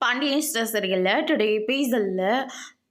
Pandian store சரியில்ல today எபிசோட்ல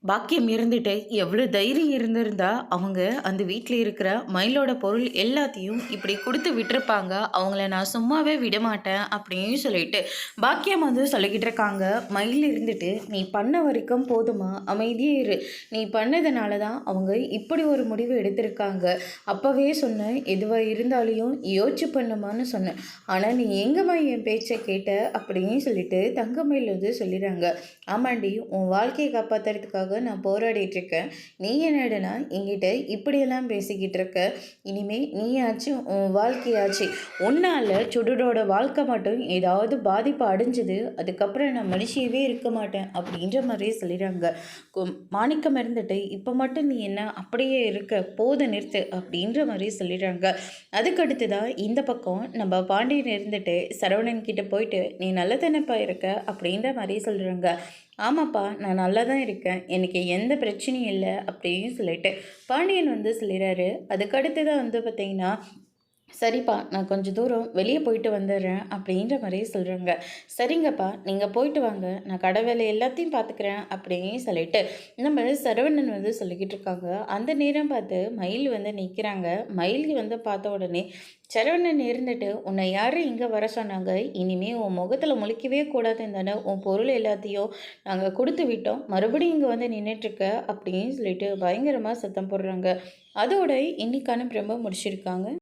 பாக்கியம் இருந்துட்டு எவ்வளோ தைரியம் இருந்திருந்தா அவங்க அந்த வீட்டில் இருக்கிற மயிலோட பொருள் எல்லாத்தையும் இப்படி கொடுத்து விட்டுருப்பாங்க. அவங்கள நான் சும்மாவே விட மாட்டேன் அப்படின்னு சொல்லிட்டு பாக்கியம் வந்து சொல்லிக்கிட்டு இருக்காங்க. மயில் இருந்துட்டு நீ பண்ண வரைக்கும் போதுமா, அமைதியே இரு. நீ பண்ணதுனால தான் அவங்க இப்படி ஒரு முடிவு எடுத்திருக்காங்க. அப்போவே சொன்னேன் எதுவாக இருந்தாலையும் யோசிச்சு பண்ணுமான்னு சொன்னேன். ஆனால் நீ எங்கேம்மா என் பேச்சை கேட்ட அப்படின்னு சொல்லிட்டு தங்கமயில் வந்து சொல்லிடுறாங்க. ஆமாண்டி, உன் வாழ்க்கையை காப்பாற்றுறதுக்காக நான் போராடிட்டு இருக்கேன். நீ என்னடனா என்கிட்ட இப்படியெல்லாம் பேசிக்கிட்டு இருக்க. இனிமே நீயாச்சு உன் வாழ்க்கையாச்சு. உன்னால் சுடரோட வாழ்க்கை மட்டும் ஏதாவது பாதிப்பு அடைஞ்சது, அதுக்கப்புறம் நான் மனுஷியவே இருக்க மாட்டேன் அப்படின்ற மாதிரியே சொல்லிடுறாங்க. மாணிக்கம் இருந்துட்டு இப்போ மட்டும் நீ என்ன அப்படியே இருக்க, போத நிறுத்து அப்படின்ற மாதிரி சொல்லிடுறாங்க. அதுக்கடுத்து தான் இந்த பக்கம் நம்ம பாண்டியன் இருந்துட்டு சரவணன் கிட்ட போயிட்டு நீ நல்லதானப்பா இருக்க அப்படின்ற மாதிரி சொல்கிறாங்க. ஆமாப்பா, நான் நல்லா தான் இருக்கேன், எனக்கு எந்த பிரச்சனையும் இல்லை அப்படின்னு சொல்லிட்டு பாண்டியன் வந்து சொல்லிடுறாரு. அதுக்கடுத்து தான் வந்து பார்த்திங்கன்னா சரிப்பா, நான் கொஞ்சம் தூரம் வெளியே போயிட்டு வந்துடுறேன் அப்படின்ற மாதிரியே சொல்கிறாங்க. சரிங்கப்பா, நீங்கள் போயிட்டு வாங்க, நான் கடை வேலை எல்லாத்தையும் பார்த்துக்கிறேன் அப்படின்னு சொல்லிட்டு நம்ம சரவணன் வந்து சொல்லிக்கிட்டு இருக்காங்க. அந்த நேரம் பார்த்து மயில் வந்து நிற்கிறாங்க. மயில் வந்து பார்த்த உடனே சரவணன் இருந்துட்டு உன்னை யாரும் இங்கே வர சொன்னாங்க, இனிமேல் உன் முகத்தில் முழிக்கவே கூடாதுன்னு தானே உன் பொருள் எல்லாத்தையும் நாங்கள் கொடுத்து விட்டோம், மறுபடியும் இங்கே வந்து நின்றுட்டுருக்க அப்படின்னு சொல்லிட்டு பயங்கரமாக சத்தம் போடுறாங்க. அதோட இன்னைக்கான பிரம்ப முடிச்சிருக்காங்க.